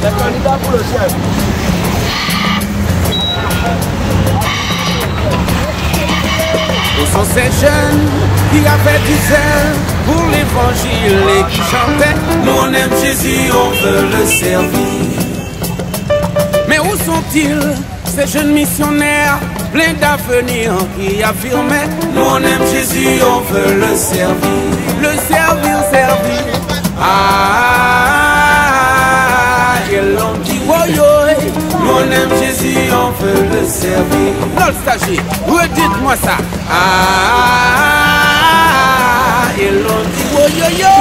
Le candidat pour le chef. Où sont ces jeunes qui avaient du zèle pour l'évangile et qui chantaient nous on aime Jésus, on veut le servir. Mais où sont-ils, ces jeunes missionnaires pleins d'avenir qui affirmaient nous on aime Jésus, on veut le servir. Le servir, servir. Ah, ils l'ont dit, oh yo, nous on aime Jésus, on veut le servir. Non, le stagiaire, redites-moi ça. Ah, ils l'ont dit, oh yo yo,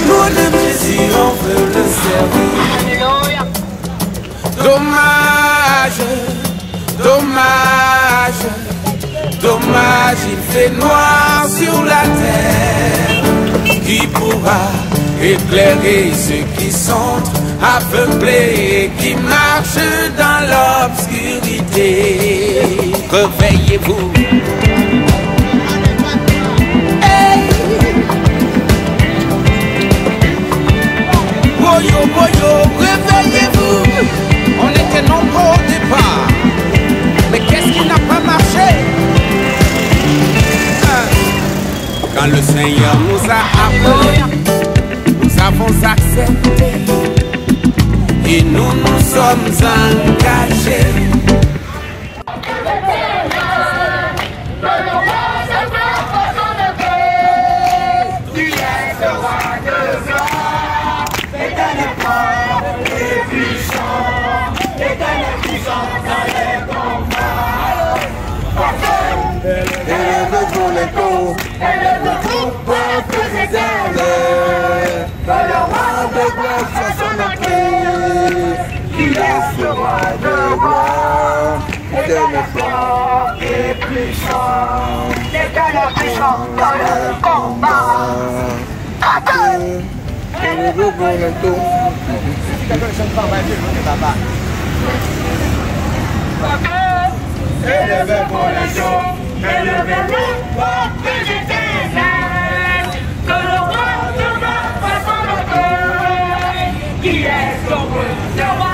nous on aime Jésus, on veut le servir. Dommage, dommage, dommage, il fait noir sur la terre. Qui pourra éclairer ceux qui sont aveuglés et qui marchent dans l'obscurité? Réveillez-vous. Hey. Boyo, boyo, réveillez-vous. On était nombreux au départ, mais qu'est-ce qui n'a pas marché? Quand le Seigneur nous a appelés, nous avons accepté et nous nous sommes engagés. Qui est ce roi de gloire, éternel fort et puissant, l'éternel puissant dans le combat. Élevez-vous pour le tour. Élevez-vous pour plus éternel, que le roi de gloire fasse son accueil. Qui est ce roi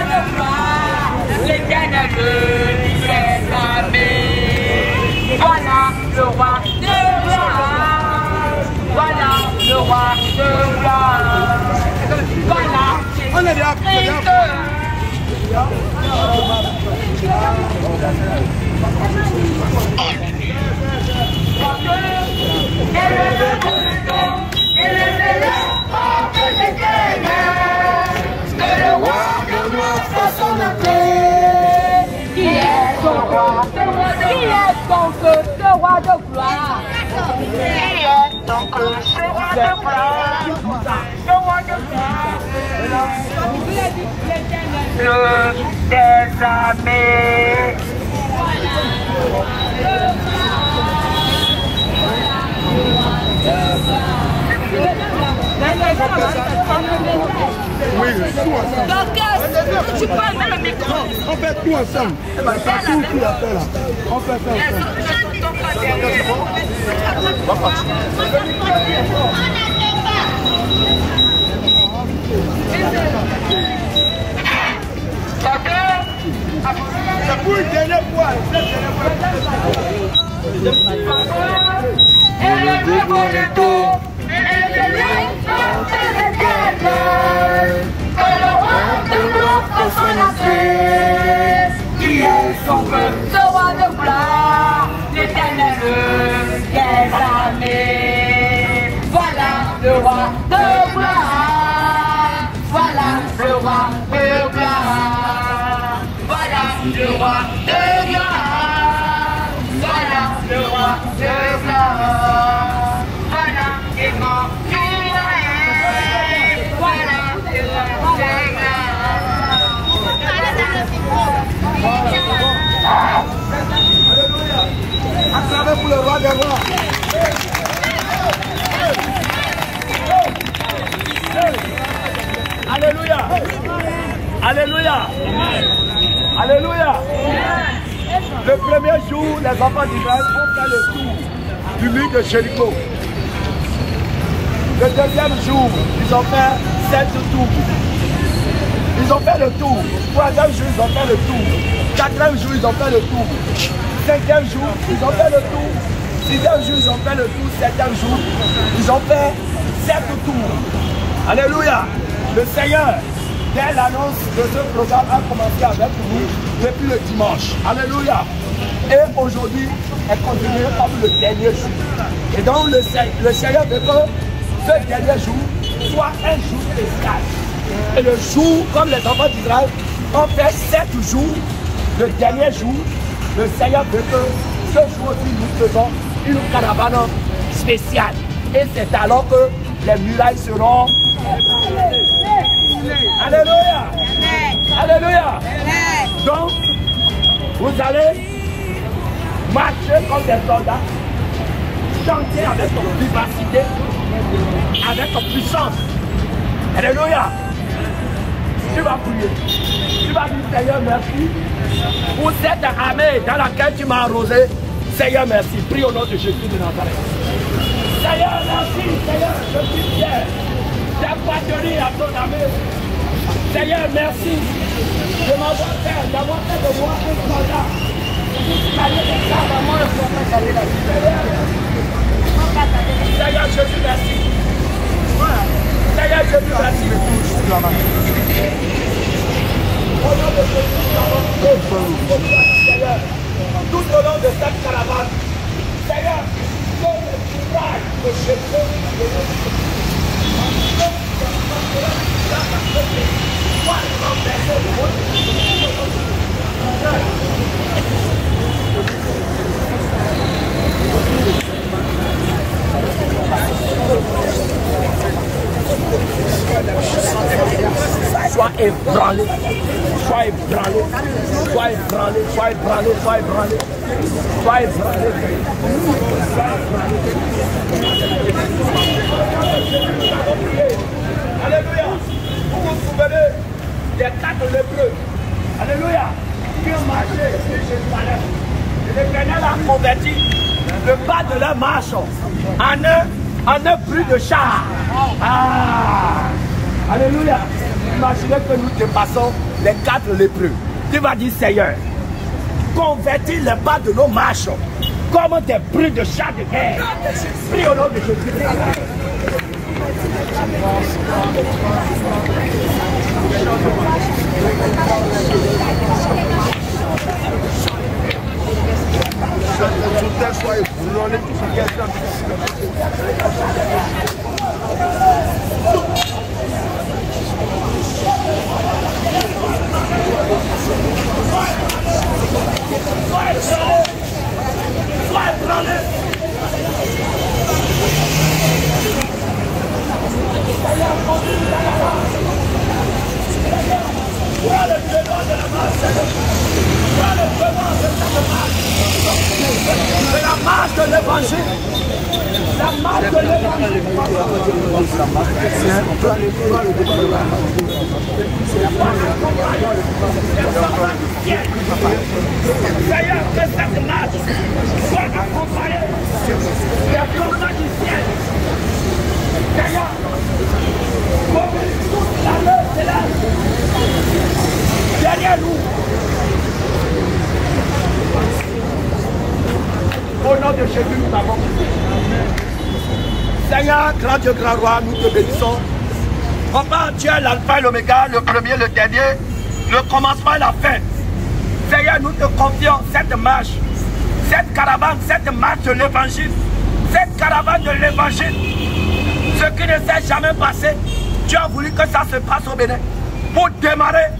de gloire, l'éternel des armées. Voilà le roi de gloire, voilà le roi de gloire, voilà Jésus-Christ. Élevez-le pour plus éternel, que le roi de gloire fasse son entrée. Qui est son roi? Qui est donc ce roi de gloire? Qui est donc ce roi de gloire? Ce roi de gloire, le des armées. Oui, tout ensemble. Donc, tu parles dans le micro. On fait tout ensemble. C'est tout qui a fait là. On fait ça ensemble. C'est pour une dernière fois. Élevez-vous le dos, élevez-le pour plus éternel, que le roi de gloire fasse son entrée. Qui est son peuple, ce roi de gloire, l'éternel des armées. Voilà le roi de gloire, voilà le roi de gloire, voilà le roi de gloire, voilà le roi de gloire, voilà Emmanuel, voilà le roi de gloire. Alléluia. Le premier jour, les enfants d'Israël ont fait le tour du mur de Jéricho. Le deuxième jour, ils ont fait 7 tours. Ils ont fait le tour. Troisième jour, ils ont fait le tour. Quatrième jour, ils ont fait le tour. Cinquième jour, ils ont fait le tour. Sixième jour, ils ont fait le tour. Septième jour, ils ont fait 7 tours. Alléluia. Le Seigneur, dès l'annonce de ce programme, a commencé avec nous depuis le dimanche. Alléluia. Et aujourd'hui, elle continue comme le dernier jour. Et donc, le Seigneur veut que ce dernier jour soit un jour spécial. Et le jour, comme les enfants d'Israël ont fait 7 jours, le dernier jour, le Seigneur veut que ce jour aussi nous faisons une caravane spéciale. Et c'est alors que les murailles seront... Alléluia. Alléluia. Donc, vous allez marcher comme des soldats, chanter avec vivacité, avec puissance. Alléluia. Tu vas prier. Tu vas dire, Seigneur, merci pour cette armée dans laquelle tu m'as arrosé. Seigneur, merci. Prie au nom de Jésus de Nazareth. Seigneur, merci. Seigneur, je suis fier d'appartenir à ton armée. Seigneur, merci de m'avoir fait, d'avoir fait de moi un soldat. Seigneur, Jésus, merci. Seigneur, Jésus, merci. Au nom de Jésus, Seigneur, tout au long de cette caravane, Seigneur, donne le courage de Jésus. Sois ébranlé, sois ébranlé, sois ébranlé, sois ébranlé, sois ébranlé, sois ébranlé. Alléluia. Vous vous souvenez des 4 lépreux. Alléluia. Qui ont marché sur Jérusalem. Et l'Éternel a converti le pas de leur marche en un bruit de char. Ah. Alléluia. Imaginez que nous dépassons les 4 lépreux. Tu vas dire, Seigneur, convertis le pas de nos marches comme des bruits de char de guerre. Prie au nom de Jésus. C'est la marche de l'évangile. La marche de l'évangile. Seigneur, que cette marche soit accompagnée des combats du ciel. Seigneur, mobilise toute la lèvre céleste derrière nous. Au nom de Jésus, nous avons. Seigneur, grand Dieu, grand roi, nous te bénissons. Papa, tu es l'alpha et l'oméga, le premier, le dernier, le commencement et la fin. Seigneur, nous te confions cette marche, cette caravane, cette marche de l'évangile, cette caravane de l'évangile. Ce qui ne s'est jamais passé, tu as voulu que ça se passe au Bénin. Pour démarrer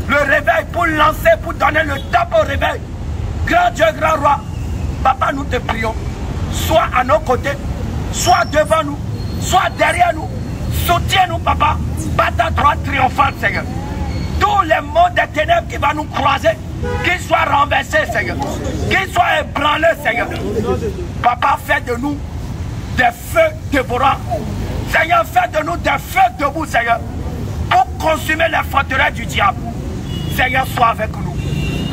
le réveil, pour lancer, pour donner le top au réveil. Grand Dieu, grand roi, Papa, nous te prions. Sois à nos côtés, sois devant nous, sois derrière nous. Soutiens-nous, Papa, par ta droite triomphante, Seigneur. Tous les mots des ténèbres qui vont nous croiser, qu'ils soient renversés, Seigneur. Qu'ils soient ébranlés, Seigneur. Papa, fais de nous des feux dévorants. Seigneur, fais de nous des feux debout, Seigneur, pour consumer les forteresses du diable. Seigneur, sois avec nous.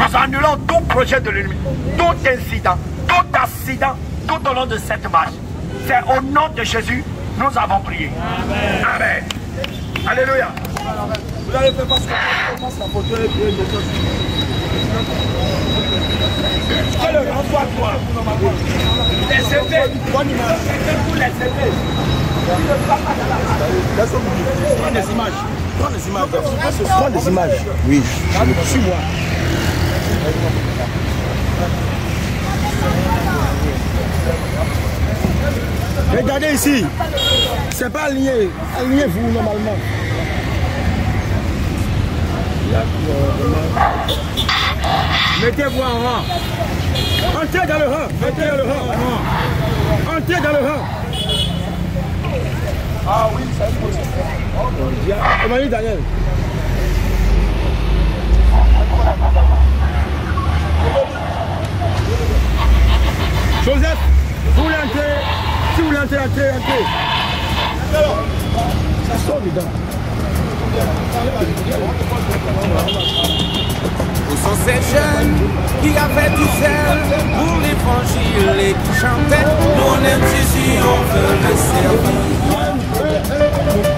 Nous annulons tout projet de l'ennemi, tout incident, tout accident, tout au long de cette marche. C'est au nom de Jésus, nous avons prié. Amen. Amen. Alléluia. Vous allez faire passer la photo et puis que le grand soit toi. Les CP, bonne image. Pour les CP. Prends des images. Prends des images. Prends des images. Oui. Suis-moi. Regardez ici. C'est pas aligné. Alignez-vous normalement. Mettez-vous en rang. Entrez dans le rang. Mettez dans le rang. Entrez dans le rang. Ah oui, ça est possible. Emmanuel Daniel. Joseph, vous voulez entrer? Si vous voulez entrer, entrez. Ça sort dedans. Où sont ces jeunes qui avaient du zèle pour l'évangile et qui chantaient? Nous on aime Jésus, on veut le servir.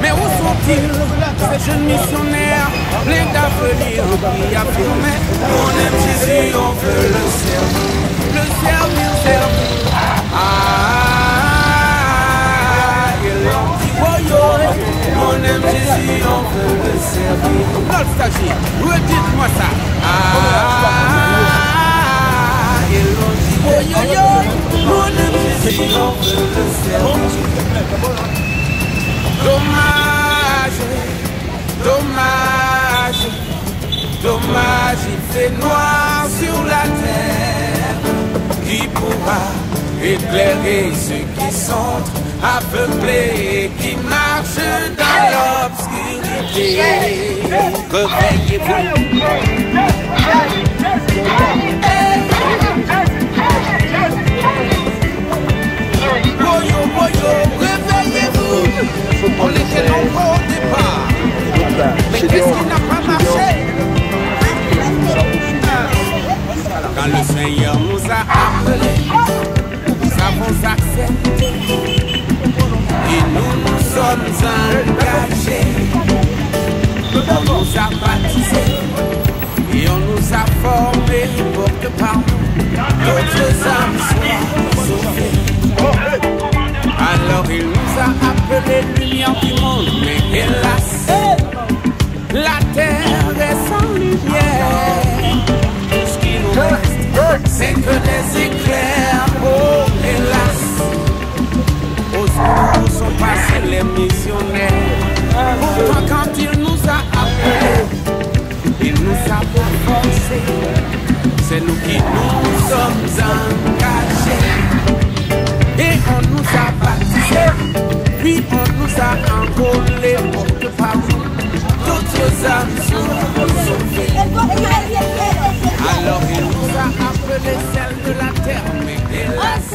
Mais où sont-ils, ces jeunes missionnaires pleins d'avenir qui affirmaient? Nous on aime Jésus, on veut le servir. Le servir. On aime Jésus, on veut le servir. L'autre stagiaire, redites-moi ça. On aime Jésus, on veut le servir. Dommage, il fait noir sur la terre. Qui pourra éclairer ceux qui sont aveuglés et qui marchent dans l'obscurité? Réveillez-vous. Réveillez-vous. On était nombreux au départ. Mais qu'est-ce qui n'a pas marché? Quand le Seigneur nous a appelés, nous avons accepté et nous nous sommes engagés. On nous a baptisés et on nous a formés pour que par nous d'autres âmes soient sauvées. Alors il nous a appelés lumière du monde, mais hélas, la terre est sans lumière. Tout ce qui nous reste, c'est que des éclairs, oh hélas. Au secours sont passés les missionnaires. Pourtant quand il nous a appelés, il nous a forcés. C'est nous qui nous sommes engagés. Et on nous a baptisés, puis on nous a enrôlés pour que par nous d'autres âmes soient sauvées. Alors il nous a appelés celles de la terre, mais hélas.